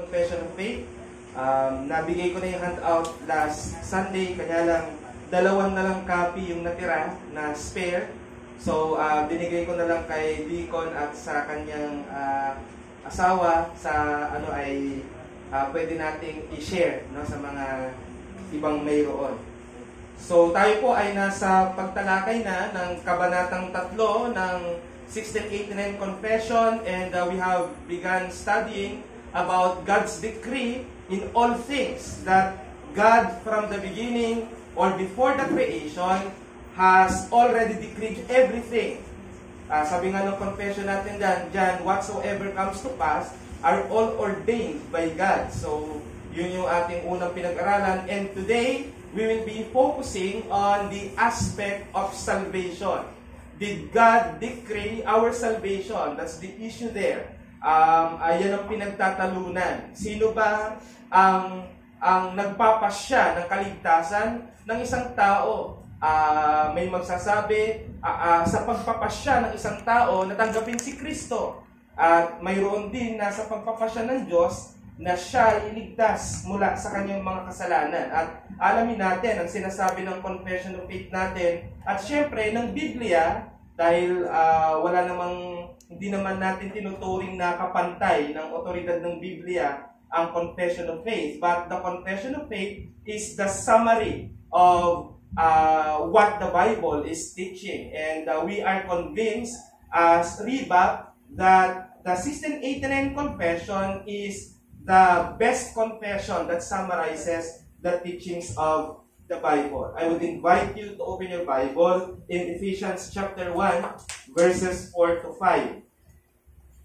Confession of Faith. Nabigay ko na yung handout last Sunday, kanya lang dalawan na lang copy yung natira na spare. So, binigay ko na lang kay Deacon at sa kanyang asawa sa pwede nating i-share, no, sa mga ibang mayroon. So, tayo po ay nasa pagtalakay na ng Kabanatang 3 ng 1689 Confession, and we have begun studying about God's decree in all things, that God from the beginning or before the creation has already decreed everything. Sabi nga ng confession natin dyan, whatsoever comes to pass are all ordained by God. So, yun yung ating unang pinag-aralan. And today, we will be focusing on the aspect of salvation. Did God decree our salvation? That's the issue there. Ayan ang pinagtatalunan. Sino ba ang nagpapasya ng kaligtasan ng isang tao? May magsasabi, sa pagpapasya ng isang tao, natanggapin si Kristo. At mayroon din na sa pagpapasya ng Diyos, na siya iligtas mula sa kanyang mga kasalanan. At alamin natin ang sinasabi ng Confession of Faith natin, at syempre ng Biblia, dahil hindi naman natin tinuturing na kapantay ng otoridad ng Biblia ang Confession of Faith. But the Confession of Faith is the summary of what the Bible is teaching. And we are convinced as REBAC that the 1689 Confession is the best confession that summarizes the teachings of the Bible. I would invite you to open your Bible in Ephesians chapter 1, verses 4 to 5.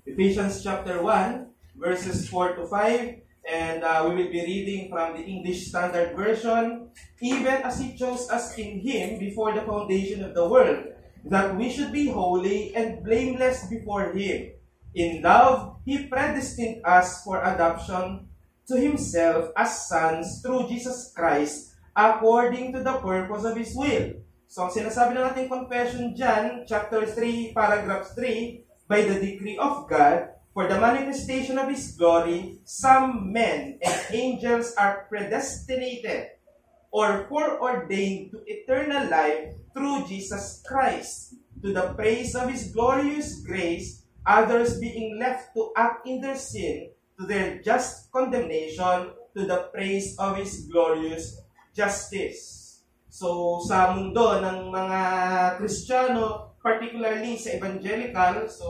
Ephesians chapter 1, verses 4 to 5, and we will be reading from the English Standard Version. Even as He chose us in Him before the foundation of the world, that we should be holy and blameless before Him. In love, He predestined us for adoption to Himself as sons through Jesus Christ, according to the purpose of His will. So, ang sinasabi ng ating confession dyan, chapter 3, paragraph 3, by the decree of God, for the manifestation of His glory, some men and angels are predestinated or foreordained to eternal life through Jesus Christ, to the praise of His glorious grace, others being left to act in their sin, to their just condemnation, to the praise of His glorious justice. So, sa mundo ng mga Kristiyano, particularly sa evangelical, so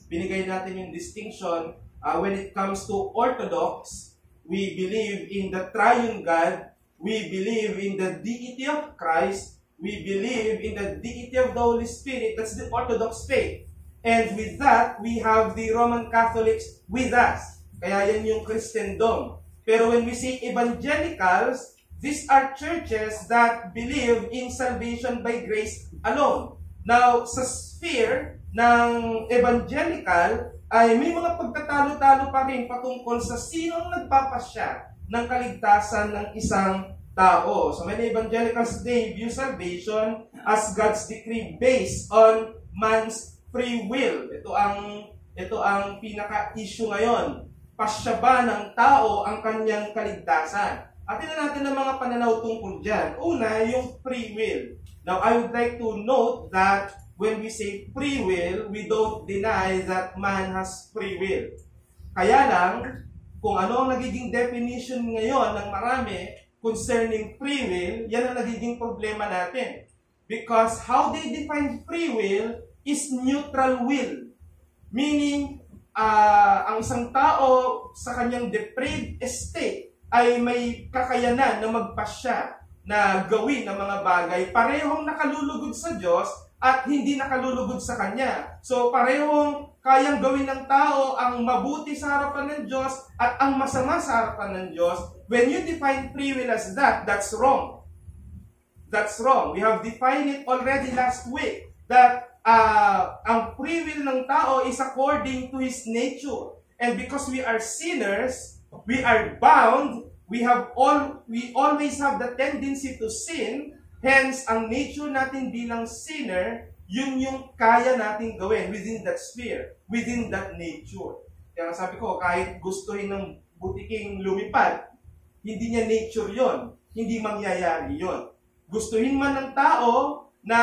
binigay natin yung distinction, when it comes to Orthodox, we believe in the triune God, we believe in the deity of Christ, we believe in the deity of the Holy Spirit. That's the Orthodox faith. And with that, we have the Roman Catholics with us. Kaya yan yung Christendom. Pero when we say evangelicals, these are churches that believe in salvation by grace alone. Now, sa sphere ng evangelical, ay may mga pagtatalo-talo pa rin patungkol sa sinong nagpapasya ng kaligtasan ng isang tao. So many evangelicals today view salvation as God's decree based on man's free will. Ito ang pinaka-issue ngayon. Pasya ba ng tao ang kanyang kaligtasan? At tingnan natin ang mga pananaw tungkol dyan. Una, yung free will. Now, I would like to note that when we say free will, we don't deny that man has free will. Kaya lang, kung ano ang nagiging definition ngayon ng marami concerning free will, yan ang nagiging problema natin. Because how they define free will is neutral will. Meaning, ang isang tao sa kanyang depraved state ay may kakayanan na magpasya na gawin ang mga bagay parehong nakalulugod sa Diyos at hindi nakalulugod sa Kanya. So, parehong kayang gawin ng tao ang mabuti sa harapan ng Diyos at ang masama sa harapan ng Diyos. When you define free will as that, that's wrong. That's wrong. We have defined it already last week that ang free will ng tao is according to his nature. And because we are sinners, we are bound, we always have the tendency to sin. Hence, ang nature natin bilang sinner, yun yung kaya natin gawin within that sphere, within that nature. Kaya sabi ko, kahit gustuhin ng butiking lumipad. Hindi niya nature yon. Hindi mangyayari yon. Gustuhin man ng tao na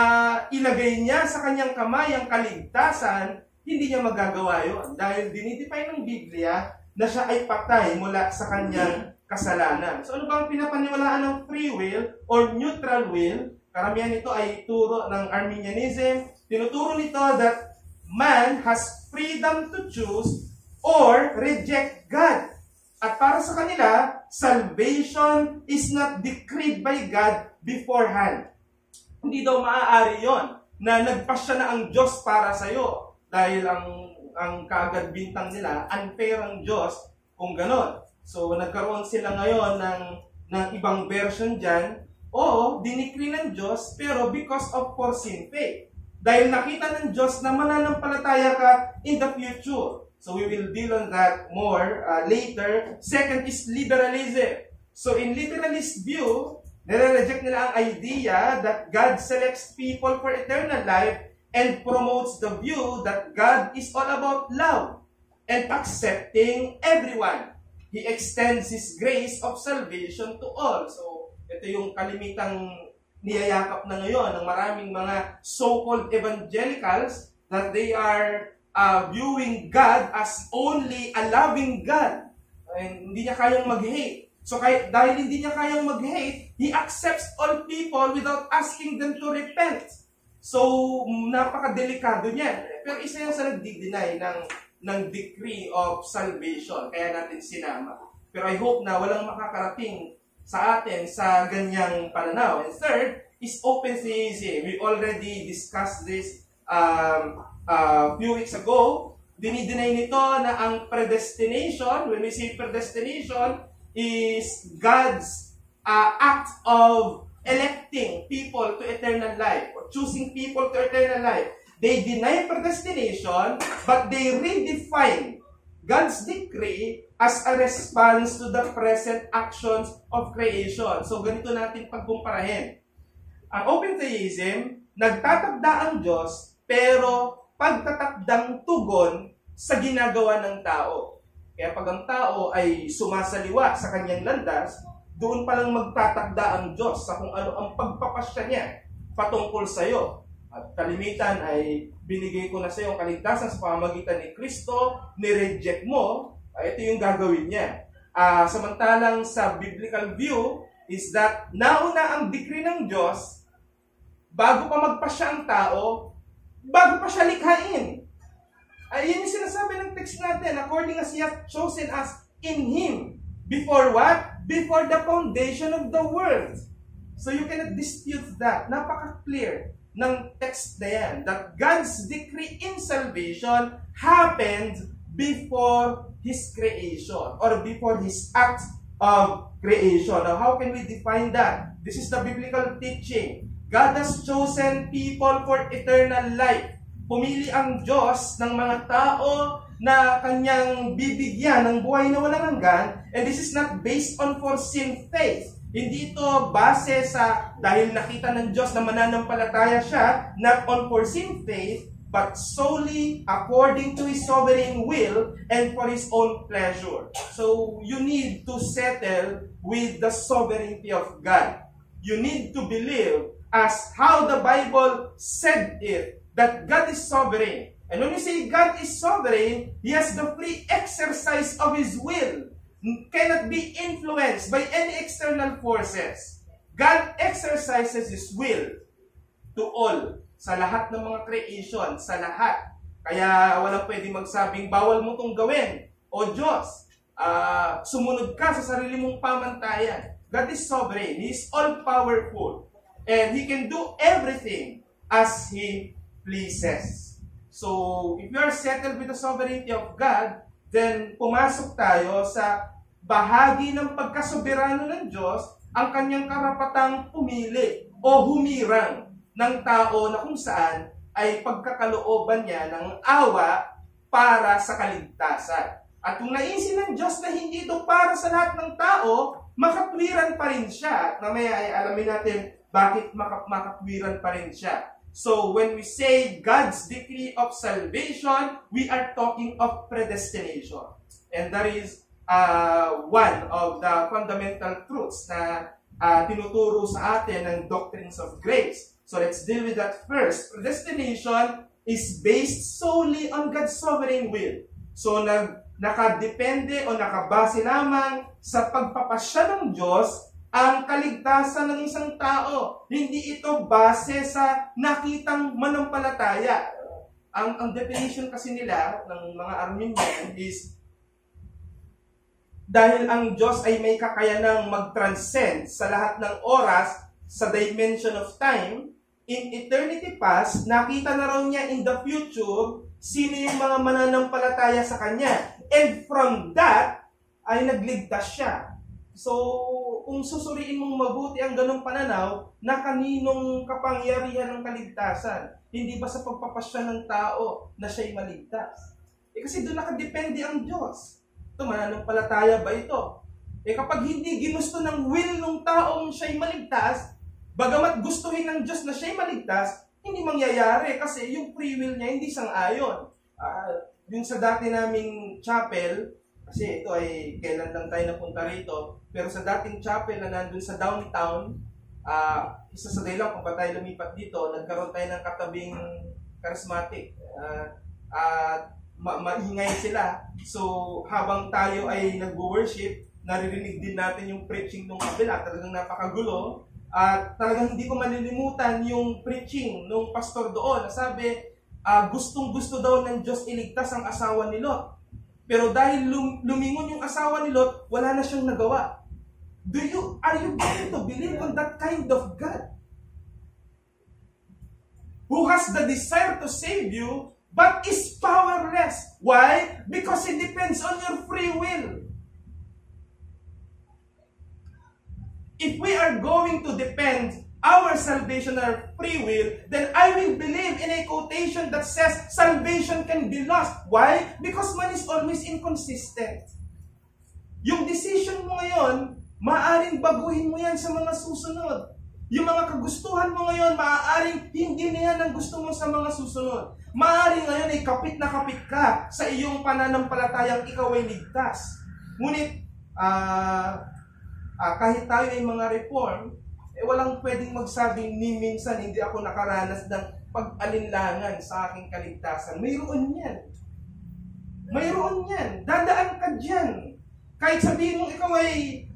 ilagay niya sa kanyang kamay ang kaligtasan, hindi niya magagawa yon. Dahil dinidefine ng Biblia na siya ay patay mula sa kanyang kasalanan. So ano ba ang pinapaniwalaan ng free will or neutral will? Karamihan nito ay turo ng Arminianism. Tinuturo nito that man has freedom to choose or reject God. At para sa kanila, salvation is not decreed by God beforehand. Hindi daw maaari yon na nagpasya na ang Diyos para sa iyo. Dahil ang kaagad bintang nila, unfair ang Diyos kung ganon. So nagkaroon sila ngayon ng ibang version dyan. Oo, dinikri ng Diyos, pero because of foreseen faith. Dahil nakita ng Diyos na mananampalataya ka in the future. So we will deal on that more later. Second is liberalism. So in literalist view, nire-reject nila ang idea that God selects people for eternal life and promotes the view that God is all about love and accepting everyone. He extends His grace of salvation to all. So ito yung kalimitang niyayakap na ngayon ng maraming mga so-called evangelicals that they are viewing God as only a loving God. And hindi niya kayang mag-hate. So dahil hindi niya kayang mag-hate, He accepts all people without asking them to repent. So napakadelikado niyan. Pero isa yung sa nagdi-deny ng decree of salvation. Kaya natin sinama. Pero I hope na walang makakarating sa atin sa ganyang pananaw. And third is open theism. We already discussed this few weeks ago. Dinideny nito na ang predestination, when we say predestination, is God's act of electing people to eternal life or choosing people to eternal life. They deny predestination, but they redefine God's decree as a response to the present actions of creation. So ganito natin pagkumparahin. Ang open theism, nagtatakda ang Diyos, pero pagtatakdang tugon sa ginagawa ng tao. Kaya pag ang tao ay sumasaliwa sa kanyang landas, doon pa lang magtatakda ang Diyos sa kung ano ang pagpapasya niya patungkol sa iyo. At kalimitan ay binigay ko na sa iyo ang kaligtasan sa pamamagitan ni Kristo, ni-reject mo, ito yung gagawin niya. Samantalang sa biblical view is that nauna ang decree ng Diyos bago pa magpasya ang tao, bago pa siya likhain. Yan yung sinasabi ng text natin, according as He hath chosen us in Him. Before what? Before the foundation of the world. So you cannot dispute that. Napaka-clear ng text na yan, that God's decree in salvation happened before His creation or before His act of creation. Now, how can we define that? This is the biblical teaching. God has chosen people for eternal life. Pumili ang Diyos ng mga tao na Kanyang bibigyan ng buhay na walang hanggan, and this is not based on foreseen faith. Hindi ito base sa dahil nakita ng Diyos na mananampalataya siya, not on foreseen faith, but solely according to His sovereign will and for His own pleasure. So, you need to settle with the sovereignty of God. You need to believe as how the Bible said it, that God is sovereign. And when you say God is sovereign, He has the free exercise of His will. Cannot be influenced by any external forces. God exercises His will to all, sa lahat ng mga creation, sa lahat. Kaya walang pwedeng magsabing, bawal mo itong gawin. O Diyos, sumunod ka sa sarili mong pamantayan. God is sovereign. He is all-powerful. And He can do everything as He pleases. So, if you are settled with the sovereignty of God, then pumasok tayo sa bahagi ng pagkasoberano ng Diyos, ang kanyang karapatang pumili o humirang ng tao na kung saan ay pagkakalooban niya ng awa para sa kaligtasan. At kung naisin ng Diyos na hindi ito para sa lahat ng tao, makatwiran pa rin siya. At mamaya ay alamin natin bakit makatwiran pa rin siya. So, when we say God's decree of salvation, we are talking of predestination. And that is one of the fundamental truths na tinuturo sa atin ng doctrines of grace. So let's deal with that first. Predestination is based solely on God's sovereign will. So nakadepende o nakabase lamang sa pagpapasya ng Diyos ang kaligtasan ng isang tao. Hindi ito base sa nakitang manampalataya. Ang definition kasi nila ng mga Arminian is dahil ang Diyos ay may kakayanang mag-transcend sa lahat ng oras sa dimension of time, in eternity past, nakita na raw niya in the future sino yung mga mananampalataya sa Kanya. And from that, ay nagligtas siya. So, kung susuriin mong mabuti ang ganong pananaw, na kaninong kapangyarihan ng kaligtasan? Hindi ba sa pagpapasya ng tao na siya'y maligtas? Kasi doon nakadepende ang Diyos. Ito, mananampalataya ba ito? Kapag hindi ginusto ng will ng taong siya'y maligtas, bagamat gustuhin ng Diyos na siya'y maligtas, hindi mangyayari kasi yung free will niya hindi sang-ayon. Yung sa dati naming chapel, kasi ito ay kailan lang tayo napunta rito, pero sa dating chapel na nandun sa downtown, isa sa dahilan kung ba tayo lumipat dito, nagkaroon tayo ng katabing charismatic. Maingay sila. So, habang tayo ay nag-worship, naririnig din natin yung preaching ng kabila. Talagang napakagulo. At talagang hindi ko malilimutan yung preaching ng pastor doon. Sabi, gustong-gusto daw ng Diyos iligtas ang asawa ni Lot. Pero dahil lumingon yung asawa ni Lot, wala na siyang nagawa. Are you going to believe on that kind of God? Who has the desire to save you, but is powerless. Why? Because it depends on your free will. If we are going to depend our salvation on our free will, then I will believe in a quotation that says salvation can be lost. Why? Because man is always inconsistent. Yung decision mo ngayon, maaaring baguhin mo yan sa mga susunod. Yung mga kagustuhan mo ngayon, maaaring hindi na yan ang gusto mo sa mga susunod. Maaaring ngayon ay kapit na kapit ka sa iyong pananampalatayang ikaw ay ligtas. Ngunit, kahit tayo ay mga reform, walang pwedeng magsabing ni minsan hindi ako nakaranas ng pag-alinlangan sa aking kaligtasan. Mayroon yan. Mayroon yan. Dadaan ka dyan. Kahit sabihin mo ikaw ay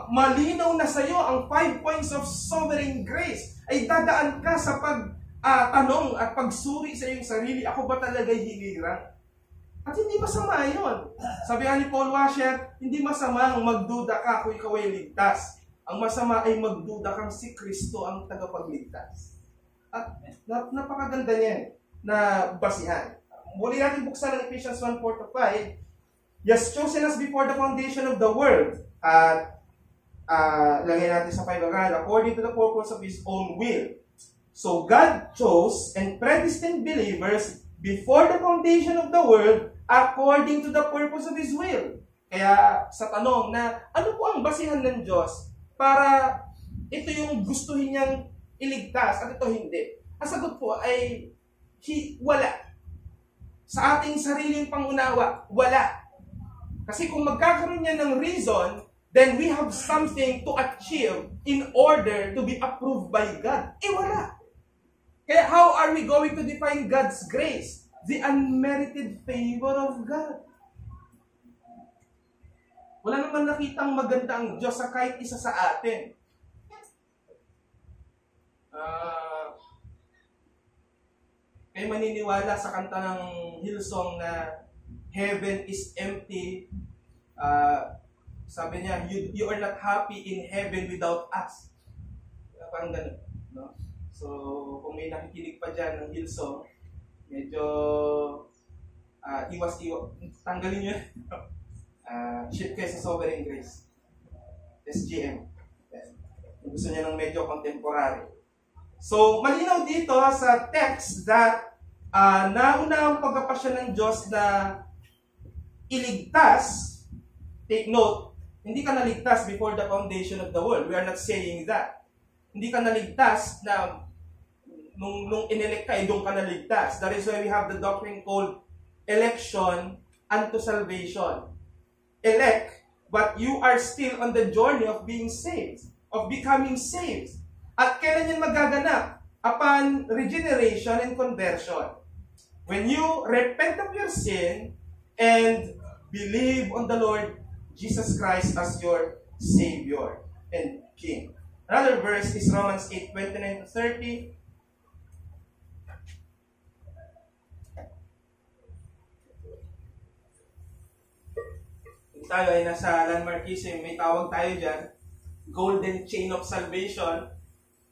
malinaw na sa iyo ang 5 points of sovereign grace, ay dadaan ka sa pagtanong at pagsuri sa iyong sarili, ako ba talaga'y hinirang? At hindi masama yun. Sabi ni Paul Washer, hindi masama ang magduda ka kung ikaw ay ligtas. Ang masama ay magduda kang si Kristo ang tagapagligtas. At napakaganda niyan na basihan. Muli natin buksan ang Ephesians 1:4-5. He has chosen us before the foundation of the world. At lagay natin sa 5 according to the purpose of His own will. So God chose and predestined believers before the foundation of the world according to the purpose of His will. Kaya sa tanong na ano po ang basihan ng Diyos para ito yung gustuhin niyang iligtas at ito hindi? Ang sagot po ay wala. Sa ating sariling pangunawa, wala. Kasi kung magkakaroon niya ng reason, then we have something to achieve in order to be approved by God. Wala. Kaya how are we going to define God's grace? The unmerited favor of God. Wala naman nakitang maganda ang Diyos sa kahit isa sa atin. Kayo maniniwala sa kanta ng Hillsong na heaven is empty. Sabi niya, you are not happy in heaven without us. Parang ganun. No? So, kung may nakikinig pa dyan ng Hillsong, medyo iwas-iwas. Tanggalin nyo. Shift kayo sa Sovereign Grace. SGM. Kung gusto niya ng medyo contemporary. So, malinaw dito sa text that nauna ang pagpapasya ng Diyos na iligtas. Take note, hindi ka naligtas before the foundation of the world. We are not saying that. Hindi ka naligtas na nung inelect ka, doon ka naligtas. That is why we have the doctrine called election unto salvation. elect, but you are still on the journey of being saved, of becoming saved. At kailan yan magaganap? Upon regeneration and conversion. When you repent of your sin and believe on the Lord Jesus Christ as your Savior and King. Another verse is Romans 8:29-30. Kung tayo ay nasa landmarkism, may tawag tayo dyan, golden chain of salvation.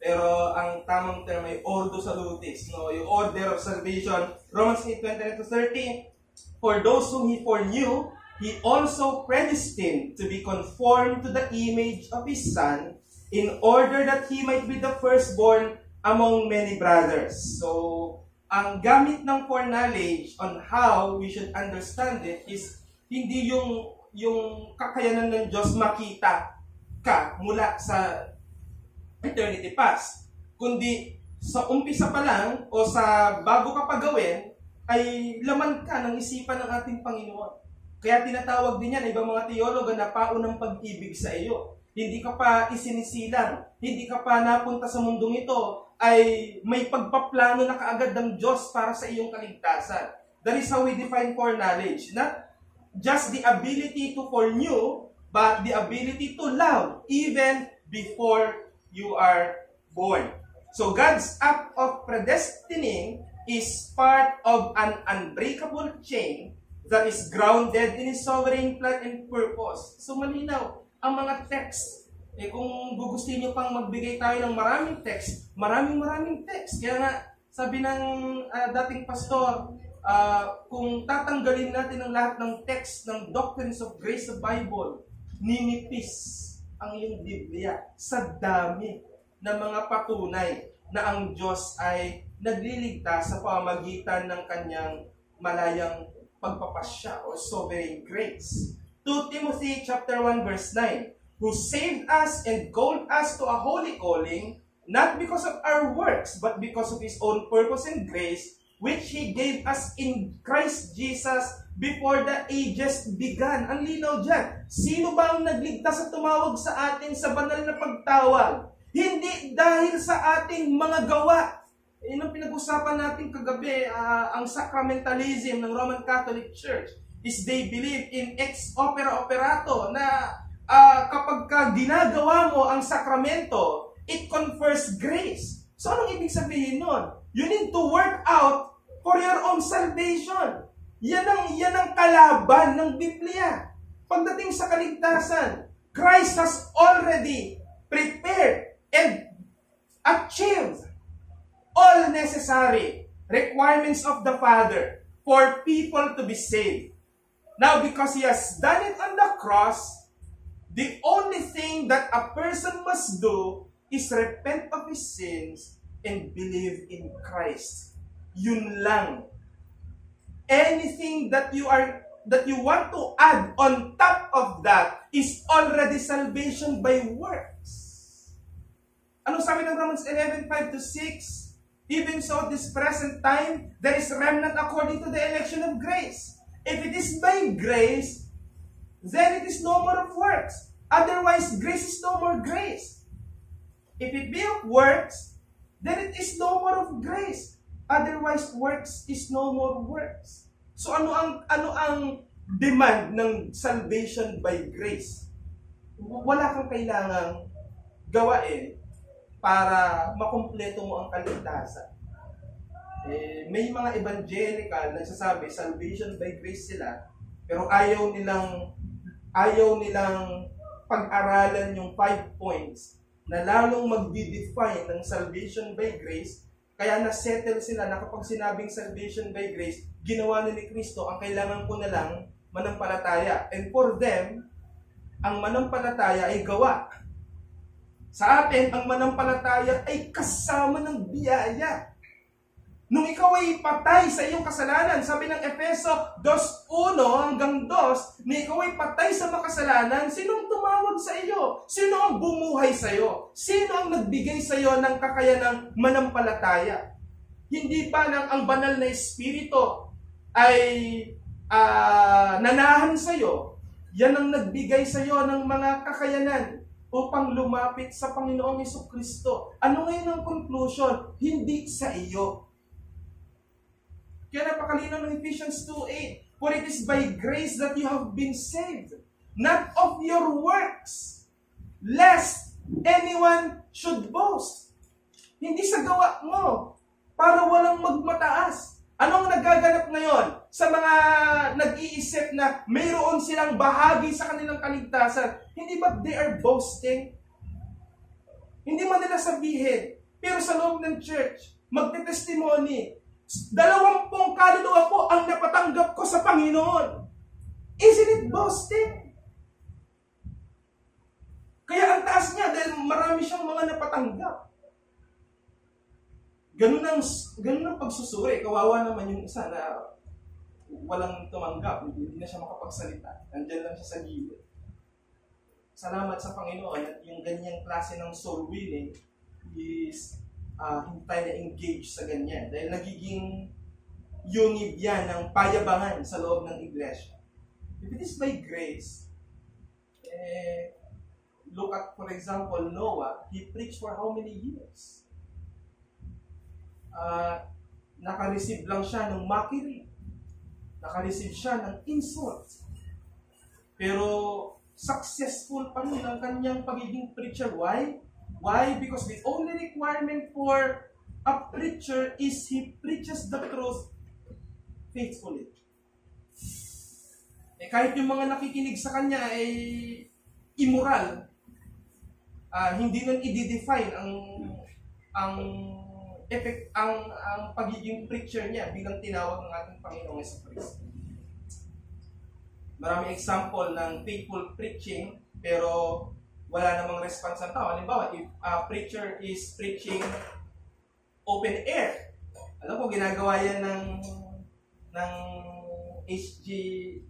Pero ang tamang term ay ordo salutis, no? Yung order of salvation. Romans 8:29-30. For those whom He foreknew, He also predestined to be conformed to the image of His Son, in order that He might be the firstborn among many brothers. So, ang gamit ng foreknowledge on how we should understand it is hindi yung kakayanan ng Diyos makita ka mula sa eternity past, kundi sa umpisa pa lang o sa bago ka pa gawin ay laman ka ng isipan ng ating Panginoon. Kaya tinatawag din yan ibang mga teologo na paunang pag-ibig sa iyo. Hindi ka pa isinisilang, hindi ka pa napunta sa mundong ito, ay may pagpaplano na kaagad ng Diyos para sa iyong kaligtasan. That is how we define foreknowledge. Not just the ability to foreknew, but the ability to love even before you are born. So God's act of predestining is part of an unbreakable chain that is grounded in His sovereign plan and purpose. So malinaw ang mga text. Kung gugustuhin nyo pang magbigay tayo ng maraming text, maraming text. Kaya nga, sabi ng dating pastor, kung tatanggalin natin ang lahat ng text ng Doctrines of Grace sa Bible, ninipis ang iyong Biblia sa dami ng mga patunay na ang Diyos ay nagliligtas sa pamamagitan ng kanyang malayang pagpapasya o sovereign grace. 2 Timothy chapter 1 verse 9, who saved us and called us to a holy calling, not because of our works, but because of His own purpose and grace, which He gave us in Christ Jesus before the ages began. Ang linaw dyan. Sino ba ang nagligtas at tumawag sa atin sa banal na pagtawag? Hindi dahil sa ating mga gawa. Yun ang pinag-usapan natin kagabi, ang sacramentalism ng Roman Catholic Church is they believe in ex opere operato na kapag ginagawa mo ang sakramento, it confers grace. So anong ibig sabihin nun? You need to work out for your own salvation. Yan ang kalaban ng Biblia. Pagdating sa kaligtasan, Christ has already prepared and achieved all necessary requirements of the Father for people to be saved. Now, because He has done it on the cross, the only thing that a person must do is repent of his sins and believe in Christ. Yun lang. Anything that you want to add on top of that is already salvation by works. Ano sabi ng Romans 11:5-6? Even so, this present time, there is remnant according to the election of grace. If it is by grace, then it is no more of works. Otherwise, grace is no more grace. If it be of works, then it is no more of grace. Otherwise, works is no more works. So ano ang demand ng salvation by grace? Wala kang kailangang gawain para makumpleto mo ang kaligtasan. May mga evangelical nagsasabi salvation by grace sila, pero ayaw nilang pag-aralan yung 5 points na lalong magdi-define ng salvation by grace. Kaya na-settle sila na kapag sinabing salvation by grace, ginawa ni Kristo, ang kailangan ko na lang manampalataya. And for them, ang manampalataya ay gawa. Sa atin, ang manampalataya ay kasama ng biyaya. Nung ikaw ay patay sa iyong kasalanan, sabi ng Efeso 2:1-2, na ikaw ay patay sa makasalanan, sinong tumawag sa iyo? Sino ang bumuhay sa iyo? Sino ang nagbigay sa iyo ng kakayanang manampalataya? Hindi pa lang ang banal na espiritu ay nanahan sa iyo, Yan ang nagbigay sa iyo ng mga kakayanan upang lumapit sa Panginoong Hesukristo. Ano ngayon ang conclusion? Hindi sa iyo. Kaya napakalinaw ng Ephesians 2:8. For it is by grace that you have been saved, not of your works, lest anyone should boast. Hindi sa gawa mo, para walang magmataas. Anong nagaganap ngayon sa mga nag-iisip na mayroon silang bahagi sa kanilang kaligtasan? Hindi ba they are boasting? Hindi man nila sabihin. Pero sa loob ng church, magte-testimony, 20 kaluluwa po ang napatanggap ko sa Panginoon. Isn't it boasting? Kaya ang taas niya dahil marami siyang mga napatanggap. Ganun ang pagsusuri. Kawawa naman yung isa na walang tumanggap. Hindi na siya makapagsalita. Nandiyan lang siya sa gilid. Salamat sa Panginoon at yung ganyang klase ng soul winning is hindi tayo na-engage sa ganyan. Dahil nagiging yungib yan ng payabangan sa loob ng iglesia. If it is by grace, look at, for example, Noah. He preached for how many years? Naka-receive lang siya ng mockery. Naka-receive siya ng insult. Pero successful pa rin ang kanyang pagiging preacher. Why? Why? Because the only requirement for a preacher is he preaches the truth faithfully. Kahit yung mga nakikinig sa kanya ay immoral, hindi nun i-define ang pagiging preacher niya bilang tinawag ng ating Panginoong Jesucristo. Maraming example ng faithful preaching pero wala namang response ng tao. Halimbawa, if a preacher is preaching open air, alam ko ginagawa yan ng HG,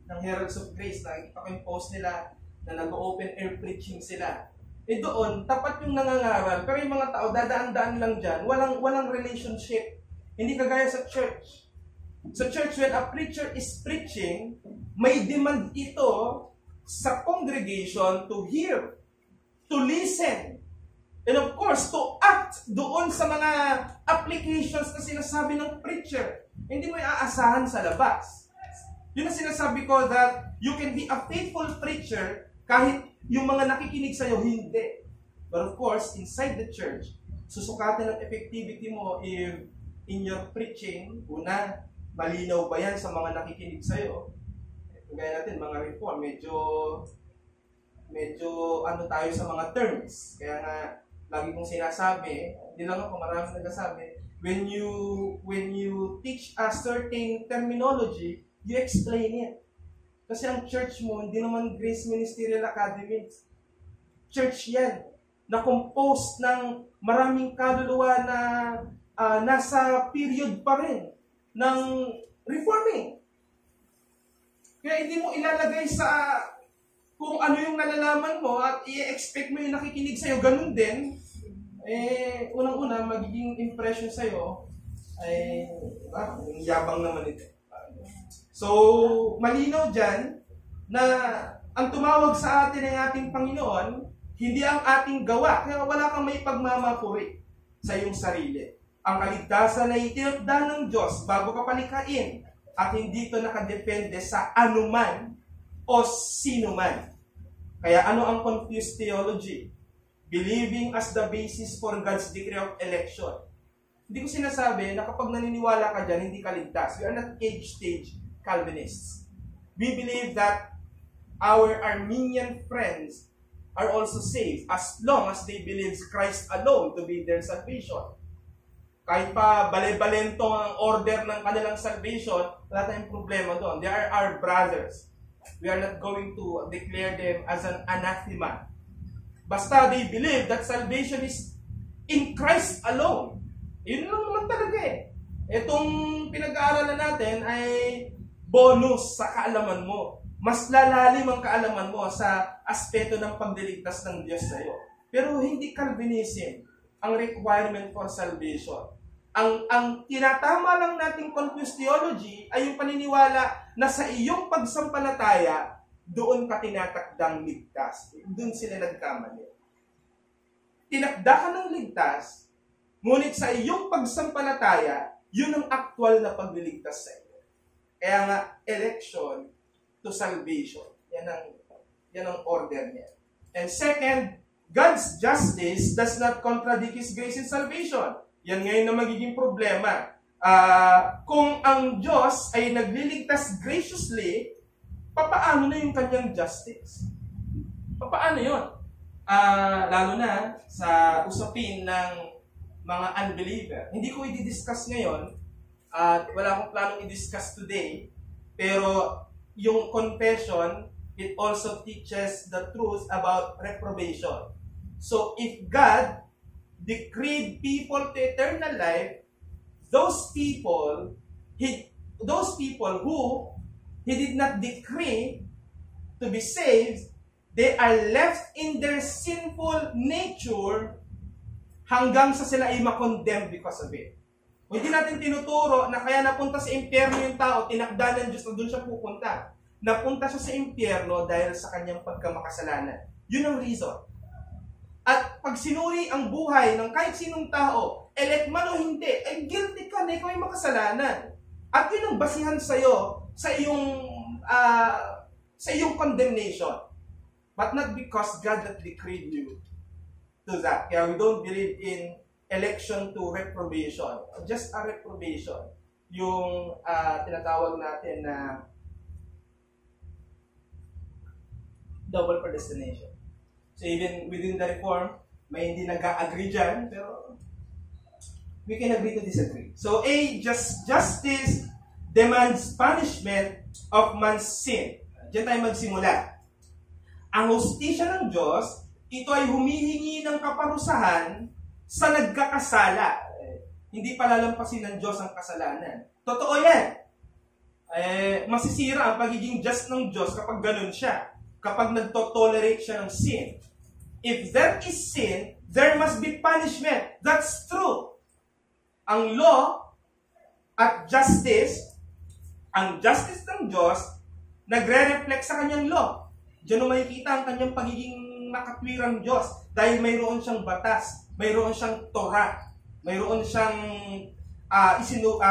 ng Heralds of Grace, nakikita ko yung post nila na nag-open air preaching sila. Doon, tapat yung nangangaral, pero yung mga tao, dadaan-daan lang dyan, walang relationship. Hindi kagaya sa church. Sa church, when a preacher is preaching, may demand ito sa congregation to hear, to listen, and of course, to act doon sa mga applications na sinasabi ng preacher. Hindi mo iaasahan sa labas. Yun ang sinasabi ko that you can be a faithful preacher kahit yung mga nakikinig sa'yo, hindi. But of course, inside the church, susukatin ang effectivity mo if in your preaching, una, malinaw ba yan sa mga nakikinig sa'yo? Kagaya natin, mga reform, medyo ano tayo sa mga terms. Kaya nga, lagi kong sinasabi, hindi lang ako, maraming nagsasabi, when you teach a certain terminology, you explain it. Kasi ang church mo, hindi naman Grace Ministerial Academy. Church yan, na composed ng maraming kaluluwa na nasa period pa rin ng reforming. Kaya hindi mo ilalagay sa kung ano yung nalalaman mo at i-expect mo yung nakikinig sa'yo, ganun din, unang-una, magiging impression sa'yo ay, yabang naman ito. So, malinaw dyan na ang tumawag sa atin ay ating Panginoon, hindi ang ating gawa. Kaya wala kang may pagmamapuri sa iyong sarili. Ang kaligtasan ay itinakda ng Diyos bago ka palikain at hindi ito nakadepende sa anuman o sinuman. Kaya ano ang confused theology? Believing as the basis for God's decree of election. Hindi ko sinasabi na kapag naniniwala ka dyan, hindi ka ligtas. We are not age-stage Calvinists. We believe that our Arminian friends are also saved as long as they believe Christ alone to be their salvation. Kahit pa bale-balento ang order ng kanilang salvation, wala tayong problema doon. They are our brothers. We are not going to declare them as an anathema. Basta they believe that salvation is in Christ alone. Yun lang naman talaga eh. Itong pinag-aaralan natin ay bonus sa kaalaman mo. Mas lalalim ang kaalaman mo sa aspeto ng pagdiligtas ng Diyos sa iyo. Pero hindi Calvinism ang requirement for salvation. Ang tinatama lang nating confused theology ay yung paniniwala na sa iyong pagsampalataya, doon ka tinatakdang ligtas. Doon sila nagkamali. Tinakda ka ng ligtas, ngunit sa iyong pagsampalataya, yun ang aktual na pagliligtas sa iyo. Kaya nga, election to salvation. Yan ang order niya. And second, God's justice does not contradict His grace and salvation. Yan ngayon na magiging problema. Kung ang Diyos ay nagliligtas graciously, papaano na yung kanyang justice? Papaano yun? Lalo na sa usapin ng mga unbeliever. Hindi ko i-discuss ngayon at wala akong planong i-discuss today, pero yung confession, it also teaches the truth about reprobation. So if God decreed people to eternal life, those people who He did not decree to be saved, they are left in their sinful nature hanggang sa sila ay makondemn because of it. Hindi natin tinuturo na kaya napunta sa impyerno yung tao, tinakda ng Diyos na doon siya pupunta. Napunta siya sa impyerno dahil sa kanyang pagkamakasalanan. Yun ang reason. At pag sinuri ang buhay ng kahit sinong tao, elect man o hindi, ay guilty ka na ikaw ay makasalanan. At yun ang basihan sa'yo sa iyong condemnation. But not because God had decreed you to that. Kaya we don't believe in election to reprobation. Just a reprobation. Yung tinatawag natin na double predestination. So even within the Reform, may hindi nag-agree dyan, pero we can agree to disagree. So justice demands punishment of man's sin. Diyan tayo magsimula. Ang hustisya ng Diyos, ito ay humihingi ng kaparusahan sa nagkakasala. Hindi palalampasin ng Diyos ang kasalanan. Totoo yan. Masisira ang pagiging just ng Diyos kapag ganun siya. Kapag nagtotolerate siya ng sin. If there is sin, there must be punishment. That's true. Ang law at justice, ang justice ng Diyos, nagre-reflect sa kanyang law. Diyan mo makikita ang kanyang pagiging makatwirang Diyos dahil mayroon siyang batas, mayroon siyang Torah, mayroon siyang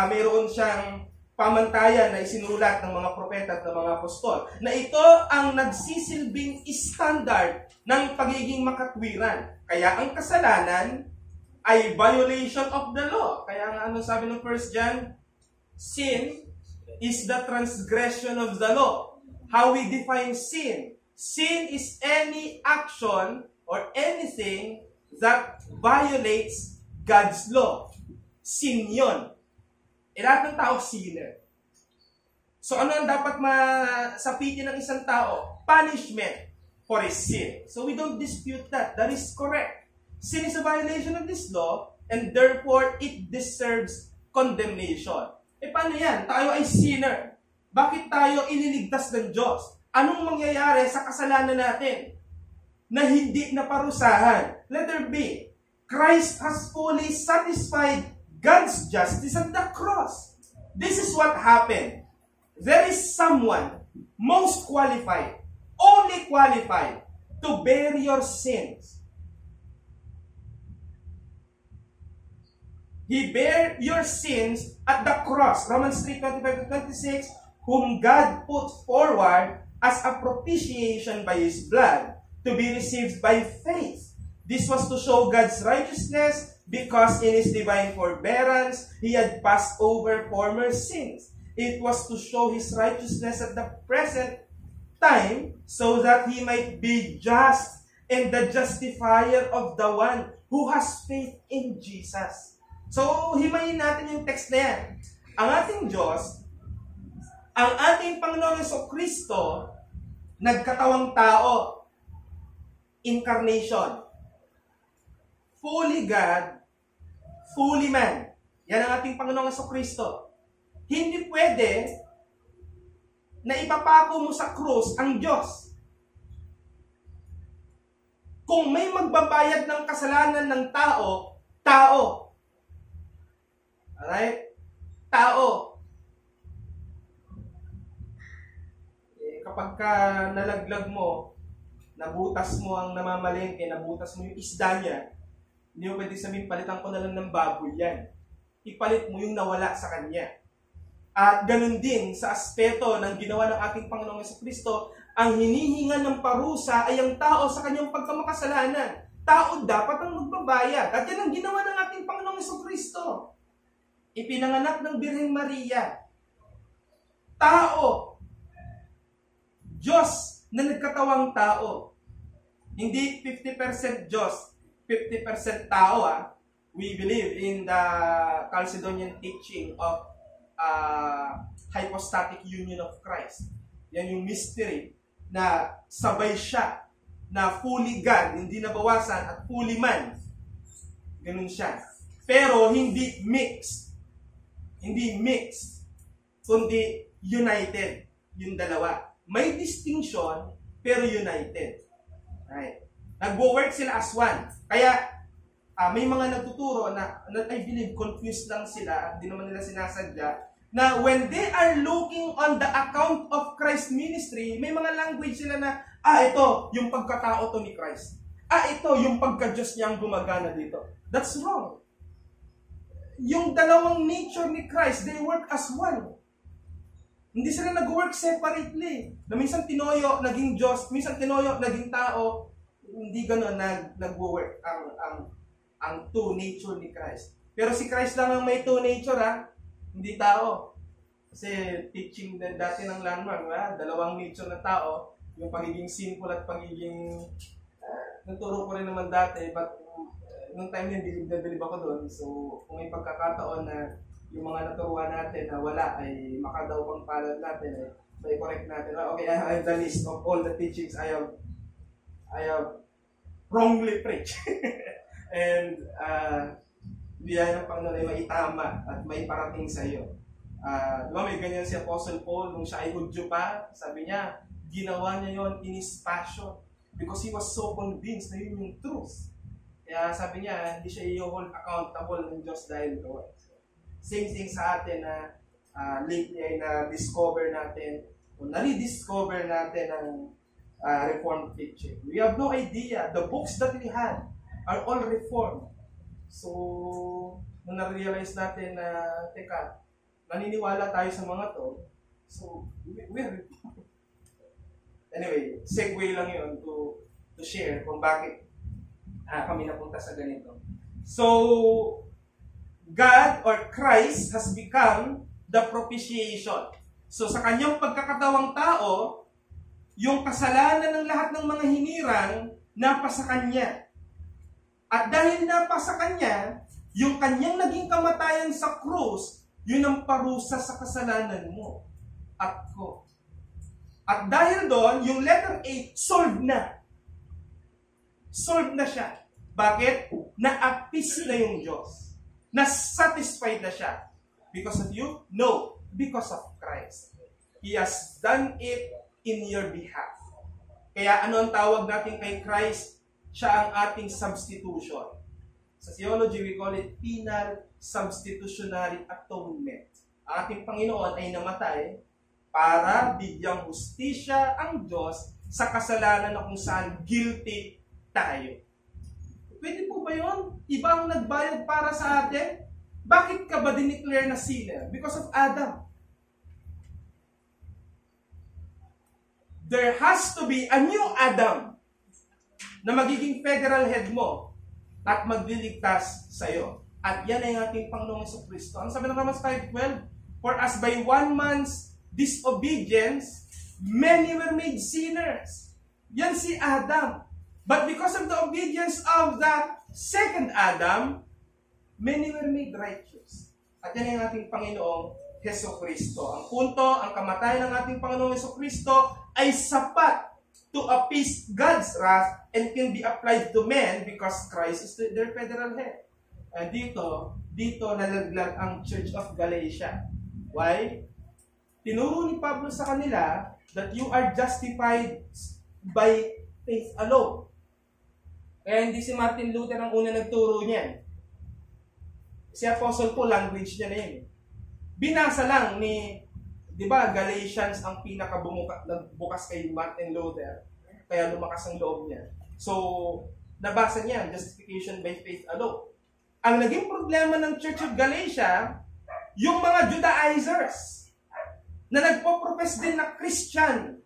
mayroon siyang pamantayan na isinulat ng mga propeta at ng mga apostol, na ito ang nagsisilbing standard ng pagiging makatwiran. Kaya ang kasalanan ay violation of the law. Kaya nga ano sabi ng 1 John? Sin is the transgression of the law. How we define sin? Sin is any action or anything that violates God's law. Sin yun. Lahat ng tao, sinner. So ano ang dapat masapitin ng isang tao? Punishment for his sin. So we don't dispute that. That is correct. Sin is a violation of this law and therefore it deserves condemnation. Paano yan? Tayo ay sinner. Bakit tayo iniligtas ng Diyos? Anong mangyayari sa kasalanan natin na hindi naparusahan? Letter B, Christ has fully satisfied God's justice at the cross. This is what happened. There is someone most qualified, only qualified to bear your sins. He bare your sins at the cross. Romans 3:25-26, whom God put forward as a propitiation by His blood to be received by faith. This was to show God's righteousness because in His divine forbearance, He had passed over former sins. It was to show His righteousness at the present time so that He might be just and the justifier of the one who has faith in Jesus. So, himayin natin yung text na yan. Ang ating Diyos, ang ating Panginoon Jesucristo, nagkatawang tao, incarnation. Fully God, fully man. Yan ang ating Panginoong Jesucristo. Hindi pwede na ipapako mo sa krus ang Diyos. Kung may magbabayad ng kasalanan ng tao, tao. Alright? Tao. kapag ka nalaglag mo, nabutas mo ang namamalengke, nabutas mo yung isda niya, hindi mo pwede sabihin, palitan ko na lang ng baboy yan. Ipalit mo yung nawala sa kanya. At ganun din sa aspeto ng ginawa ng ating Panginoong Jesucristo, ang hinihinga ng parusa ay ang tao sa kanyang pagkamakasalanan. Tao dapat ang magbabayad. At yan ang ginawa ng ating Panginoong Jesucristo. Ipinanganak ng Birheng Maria. Tao. Diyos na nagkatawang tao. Hindi 50% Diyos, 50% tao. We believe in the Chalcedonian teaching of hypostatic union of Christ. Yan yung mystery na sabay siya, na fully God, hindi nabawasan, at fully man. Ganun siya. Pero hindi mixed. Hindi mixed. Kundi united. Yung dalawa. May distinction, pero united. Right. Nag-work sila as one. Kaya, may mga nagtuturo na I believe confused lang sila, hindi naman nila sinasadya, na when they are looking on the account of Christ's ministry, may mga language sila na, ito, yung pagkatao to ni Christ. Ito, yung pagka-Diyos niya ang gumagana dito. That's wrong. Yung dalawang nature ni Christ, they work as one. Hindi sila nag-work separately. Na minsan tinoyo, naging Diyos, minsan tinoyo, naging tao. Hindi gano'n nag-work ang two nature ni Christ. Pero si Christ lang ang may two nature, hindi tao. Kasi teaching dati ng Landmark, dalawang nature ng tao, yung pagiging sinful at pagiging, naturo ko rin naman dati, but nung time na bilib ako doon, so kung may pagkakataon na yung mga naturuan natin na wala ay makadaw pang palad natin, may correct natin. Okay, I have the list of all the teachings I have wrongly preached. And biyaya ng Panginoon ay maitama at may parating sa iyo. Diba may ganyan si Apostle Paul nung siya ay Hudyo pa, sabi niya, ginawa niya yon in his passion because he was so convinced na yun yung truth. Kaya sabi niya, hindi siya i-hold accountable ng Diyos dahil doon. Same thing sa atin na lately ay na-discover natin o nare-discover natin ang Reformed teaching. We have no idea. The books that we had are all Reformed. So, nung na-realize natin na, teka, naniniwala tayo sa mga to, so, we're anyway, segue lang yun to share kung bakit kami napunta sa ganito. So, God or Christ has become the propitiation. So, sa kanyang pagkakatawang tao, yung kasalanan ng lahat ng mga hinirang, napasa kanya. At dahil napasa kanya, yung kanyang naging kamatayan sa krus, yun ang parusa sa kasalanan mo at ko. At dahil doon, yung letter A, solved na. Solved na siya. Bakit? Na-appease na yung Diyos. Na-satisfied na siya. Because of you? No. Because of Christ. He has done it in your behalf. Kaya ano ang tawag natin kay Christ? Siya ang ating substitution. Sa theology, we call it penal substitutionary atonement. Ang ating Panginoon ay namatay para bigyang hustisya ang Diyos sa kasalanan na kung saan guilty tayo. Pwede po ba yun? Ibang nagbayad para sa atin? Bakit ka ba dineclare na sinner? Because of Adam. There has to be a new Adam na magiging federal head mo at magliligtas sa iyo. At yan ay ating Panginoong Jesucristo. Ang sabi ng Romans 5:12, for as by one man's disobedience, many were made sinners. Yan si Adam. But because of the obedience of the second Adam, many were made righteous. At yan ay ating Panginoong Jesucristo. Ang punto, ang kamatayan ng ating Panginoong Jesucristo ay sapat to appease God's wrath and can be applied to men because Christ is their federal head. Dito nalaglag ang Church of Galatia. Why? Tinuro ni Pablo sa kanila that you are justified by faith alone. Kaya hindi si Martin Luther ang una nagturo niyan. Si Apostle Paul, language niya na yun. Binasa lang ni Di ba, Galatians ang nagbukas kay Martin Luther. Kaya lumakas ang loob niya. So, nabasa niya, justification by faith alone. Ang naging problema ng Church of Galatia, yung mga Judaizers, na nagpo-profess din na Christian,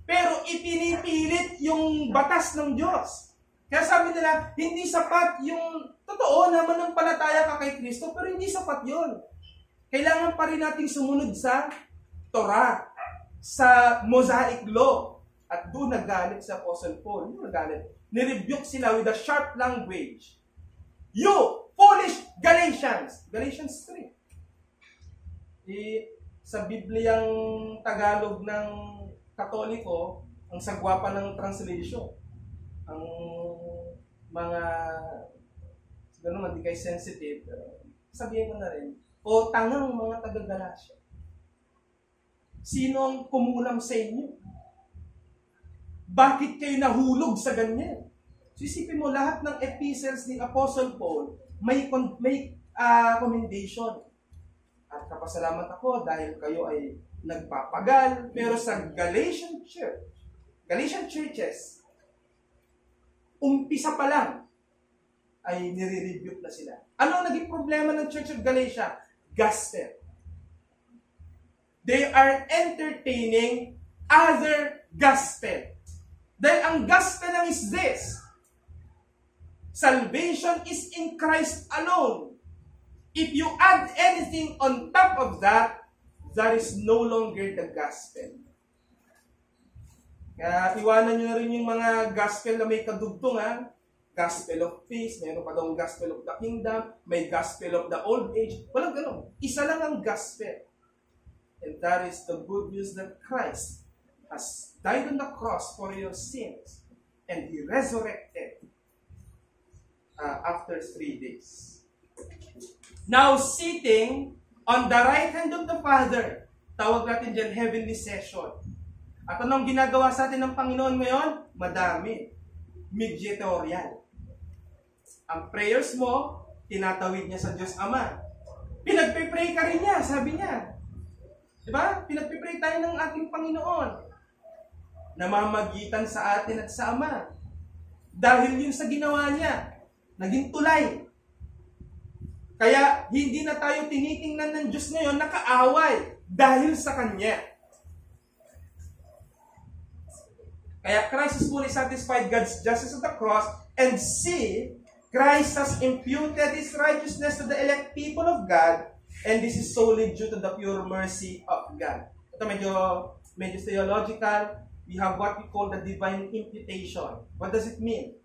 pero ipinipilit yung batas ng Diyos. Kaya sabi nila, hindi sapat yung, totoo naman ng palataya ka kay Kristo, pero hindi sapat yun. Kailangan pa rin nating sumunod sa Torah, sa Mosaic Law. At doon nagalit sa Apostle Paul. Doon nagalit. Nirebuke sila with a sharp language. You, foolish Galatians! Galatians 3. Sa Bibliang Tagalog ng Katoliko, ang sagwapa ng translation. Ang mga, siguro naman, di kayo sensitive, sabihin ko na rin, o tangang mga taga-Galatia. Sino ang kumulam sa inyo? Bakit kayo nahulog sa ganyan? So isipin mo, lahat ng epistles ni Apostle Paul may commendation. At kapasalamat ako dahil kayo ay nagpapagal. Pero sa Galatian churches, umpisa pa lang ay nire-rebuke na sila. Ano ang naging problema ng Church of Galatia? Gospel. They are entertaining other gospel. Dahil ang gospel lang is this. Salvation is in Christ alone. If you add anything on top of that, that is no longer the gospel. Kaya iwanan nyo na rin yung mga gospel na may kadugtungan. Gospel of peace, mayroon pa daw gospel of the kingdom, may gospel of the old age. Walang ganun. Isa lang ang gospel. And that is the good news that Christ has died on the cross for your sins and He resurrected after 3 days. Now sitting on the right hand of the Father, tawag natin dyan heavenly session. At anong ginagawa sa atin ng Panginoon ngayon? Madami. Mediatorial. Ang prayers mo, tinatawid niya sa Diyos Ama. Pinagpipray ka rin niya, sabi niya. Diba? Pinagpipray tayo ng ating Panginoon. Namamagitan sa atin at sa Ama. Dahil yun sa ginawa niya, naging tulay. Kaya hindi na tayo tinitingnan ng Diyos ngayon na kaaway dahil sa Kanya. Kaya Christ is fully satisfied God's justice at the cross, and see, Christ has imputed His righteousness to the elect people of God, and this is solely due to the pure mercy of God. Ito medyo theological. We have what we call the divine imputation. What does it mean?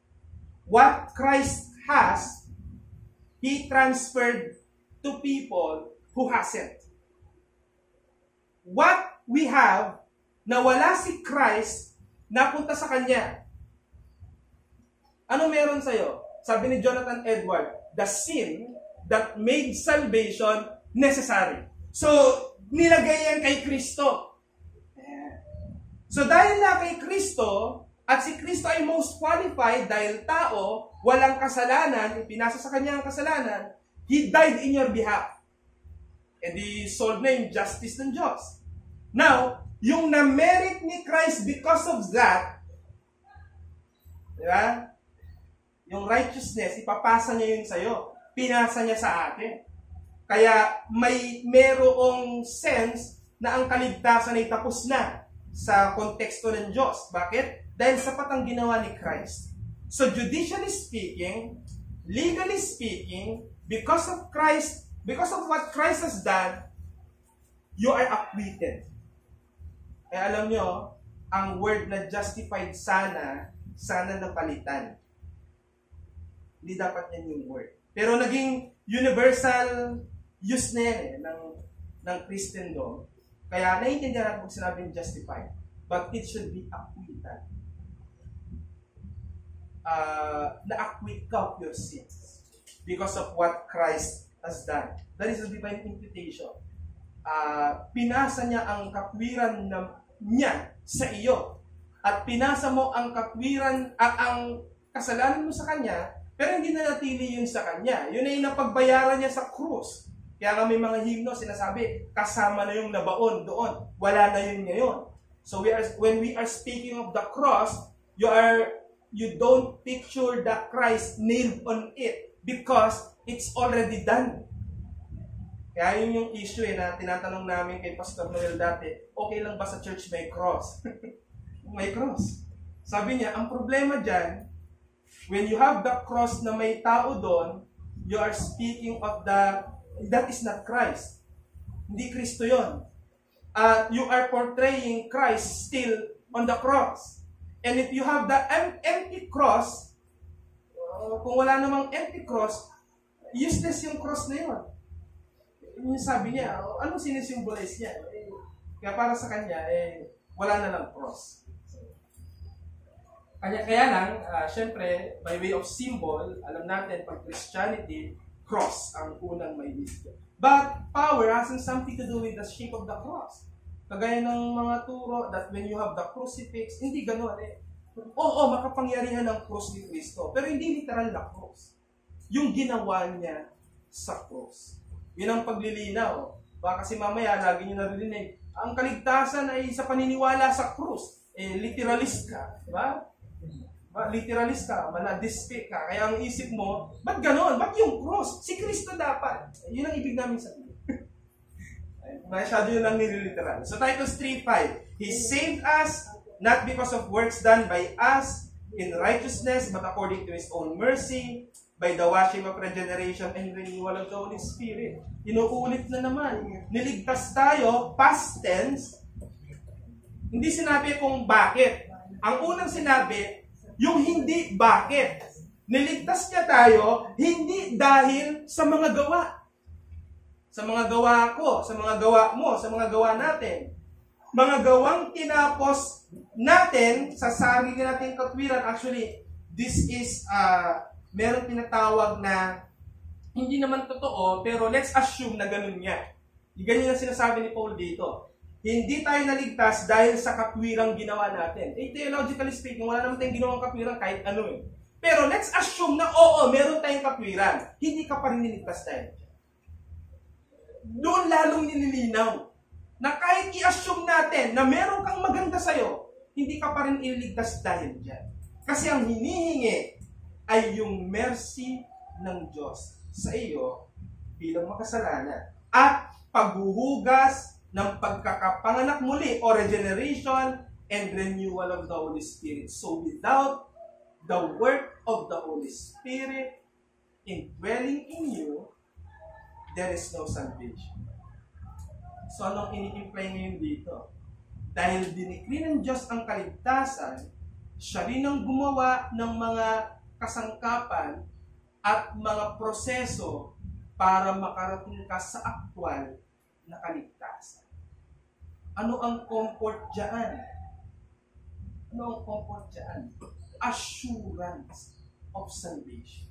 What Christ has, He transferred to people who hasn't. What we have, na wala si Christ, napunta sa Kanya. Ano meron sa'yo? Sabi ni Jonathan Edward, the sin that made salvation necessary. So, nilagay yan kay Kristo. So, dahil na kay Kristo, at si Kristo ay most qualified dahil tao, walang kasalanan, ipinasa sa Kanya ang kasalanan, He died in your behalf. And He solved na yung justice ng Diyos. Now, yung na-merit ni Christ because of that, di ba? Yung righteousness, ipapasa niya yun sa'yo. Pinasa niya sa atin. Kaya merong sense na ang kaligtasan ay tapos na sa konteksto ng Diyos. Bakit? Dahil sapat ang ginawa ni Christ. So judicially speaking, legally speaking, because of what Christ has done, you are acquitted. Kaya alam nyo, ang word na justified sana napalitan. Hindi dapat yan yung word. Pero naging universal use na yan ng Christendom. Kaya naiintindihan natin kung sinabing justified. But it should be acquitted. Na-acquit ka of your sins because of what Christ has done. That is the divine imputation. Pinasa niya ang katwiran niya sa iyo. At pinasa mo ang katwiran at ang kasalanan mo sa Kanya, pero hindi na natili yun sa Kanya. Yun ay napagbayaran niya sa krus. Kaya nga may mga hymno sinasabi, kasama na yung nabaon doon. Wala na yun ngayon. So when we are speaking of the cross, you don't picture the Christ nailed on it because it's already done. Kaya yun yung issue na tinatanong namin kay Pastor Noel dati, okay lang ba sa church may cross? May cross. Sabi niya, ang problema dyan, when you have the cross na may tao doon, you are speaking of that is not Christ. Hindi Kristo yun. You are portraying Christ still on the cross. And if you have the empty cross, kung wala namang empty cross, useless yung cross na yun. Yung sabi niya, ano sinisimbolize niya? Kaya para sa kanya, wala na lang cross. Kaya lang, syempre, by way of symbol, alam natin, pag Christianity, cross ang unang may listed. But power hasn't something to do with the shape of the cross. Kagaya ng mga turo that when you have the crucifix, hindi gano'n Oo, makapangyarihan ng cross ni Kristo. Pero hindi literal na cross. Yung ginawa niya sa cross. Yun ang paglilinaw. Baka kasi mamaya, lagi nyo naririnig, ang kaligtasan ay sa paniniwala sa cross. Literalist ka. Diba? Literalist ka, manadispe ka. Kaya ang isip mo, ba't gano'n? Ba't yung cross? Si Kristo dapat. Yun ang ibig namin sabihin. Masyado yun lang nililiteral. So Titus 3:5, He saved us not because of works done by us in righteousness, but according to His own mercy, by the washing of regeneration and renewal of the Holy Spirit. Inuulit na naman. Niligtas tayo, past tense. Hindi sinabi kung bakit. Ang unang sinabi, yung hindi bakit. Niligtas niya tayo, hindi dahil sa mga gawa. Sa mga gawa ko, sa mga gawa mo, sa mga gawa natin. Mga gawang tinapos natin sa sarili nating katwiran. Actually, this is, meron tinatawag na, hindi naman totoo, pero let's assume na ganun nga. Ganyan ang sinasabi ni Paul dito. Hindi tayo naligtas dahil sa katwirang ginawa natin. Theologically speaking, wala naman tayong ginawang katwiran kahit ano Pero let's assume na oo, meron tayong katwiran. Hindi ka pa rin niligtas tayo. Doon lalong nililinaw na kahit i-assume natin na meron kang maganda sa'yo, hindi ka pa rin ililigtas dahil dyan. Kasi ang hinihingi ay yung mercy ng Diyos sa iyo bilang makasalanan. At paghuhugas ng pagkakapanganak muli o regeneration and renewal of the Holy Spirit. So without the work of the Holy Spirit indwelling in you, there is no salvation. So anong ini-imply ngayon dito? Dahil dinikri ng Diyos ang kaligtasan, siya rin ang gumawa ng mga kasangkapan at mga proseso para makarating ka sa aktwal na kaligtasan. Ano ang comfort dyan? Ano ang comfort dyan? Assurance of salvation.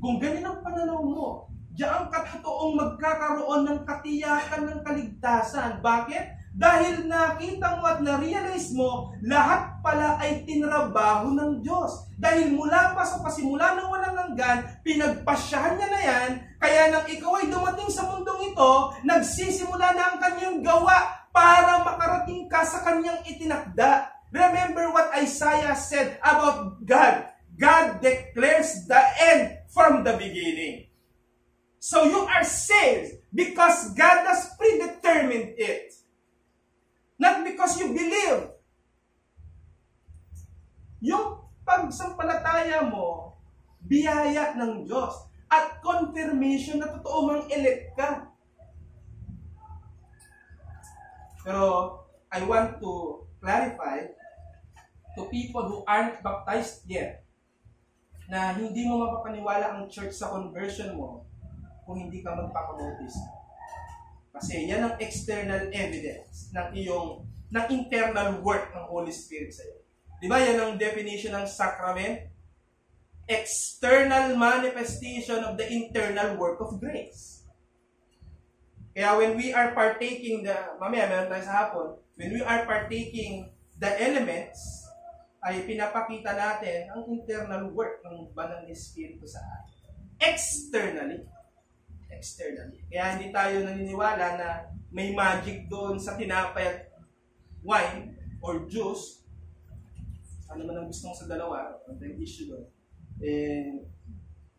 Kung ganyan ang pananaw mo, diyan ka totoong magkakaroon ng katiyakan ng kaligtasan. Bakit? Dahil nakita mo at na-realize mo, lahat pala ay tinrabaho ng Diyos. Dahil mula pa sa pasimula ng walang hanggan, pinagpasyahan niya na yan, kaya nang ikaw ay dumating sa mundong ito, nagsisimula na ang kanyang gawa para makarating ka sa kanyang itinakda. Remember what Isaiah said about God. God declares the end from the beginning. So you are saved because God has predetermined it. Not because you believe. Yung pagsampalataya mo, biyaya ng Diyos at confirmation na totoo mang elect ka. Pero I want to clarify to people who aren't baptized yet na hindi mo mapapaniwala ang church sa conversion mo kung hindi ka magpapabautismo. Kasi yan ang external evidence ng internal work ng Holy Spirit sa iyo. Di ba yan ang definition ng sacrament? External manifestation of the internal work of grace. Kaya when we are partaking mamaya meron tayo sa hapon, when we are partaking the elements, ay pinapakita natin ang internal work ng banal na Espiritu sa atin. Externally. externally. Kaya hindi tayo naniniwala na may magic doon sa tinapay at wine or juice. Ano man ang gusto mo sa dalawa, ang issue doon.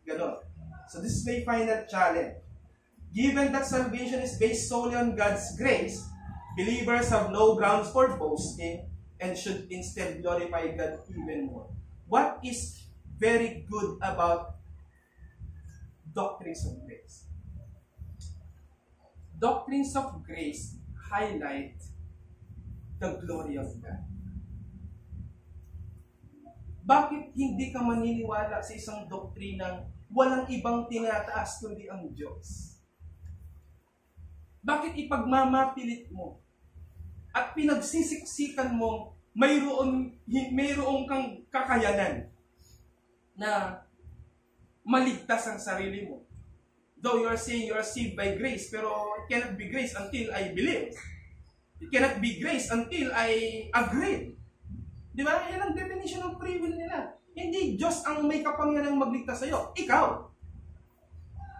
Ganon. So this is my final challenge. Given that salvation is based solely on God's grace, believers have no grounds for boasting and should instead glorify God even more. What is very good about doctrines of grace? Doctrines of grace highlight the glory of God. Bakit hindi ka maniniwala sa isang doktrinang walang ibang tinataas kundi ang Diyos? Bakit ipagmamapilit mo at pinagsisiksikan mo mayroong kang kakayanan na maligtas ang sarili mo? Though you are saying you are saved by grace, pero it cannot be grace until I believe. It cannot be grace until I agree. Di ba? Yan ang definition ng free will nila. Hindi Diyos ang may kapangyarihang magligtas sa'yo. Ikaw.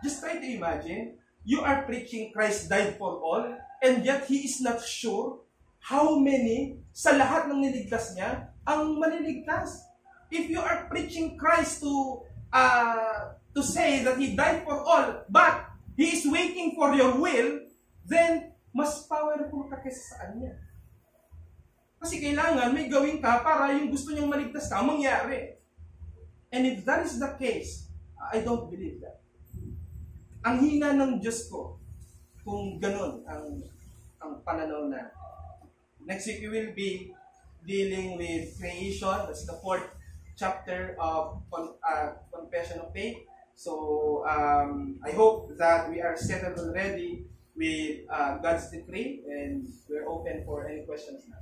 Just try to imagine, you are preaching Christ died for all, and yet He is not sure how many sa lahat ng niligtas niya ang maliligtas. If you are preaching Christ to say that He died for all, but He is waiting for your will, then mas powerful ka kaysa sa Kanya. Kasi kailangan may gawin ka para yung gusto niyang maligtas ka mangyari. And if that is the case, I don't believe that. Ang hina ng Diyos ko kung ganun ang pananaw na. Next week we will be dealing with creation. That's the 4th chapter of Confession of Faith. So I hope that we are settled already with God's decree, and we're open for any questions now.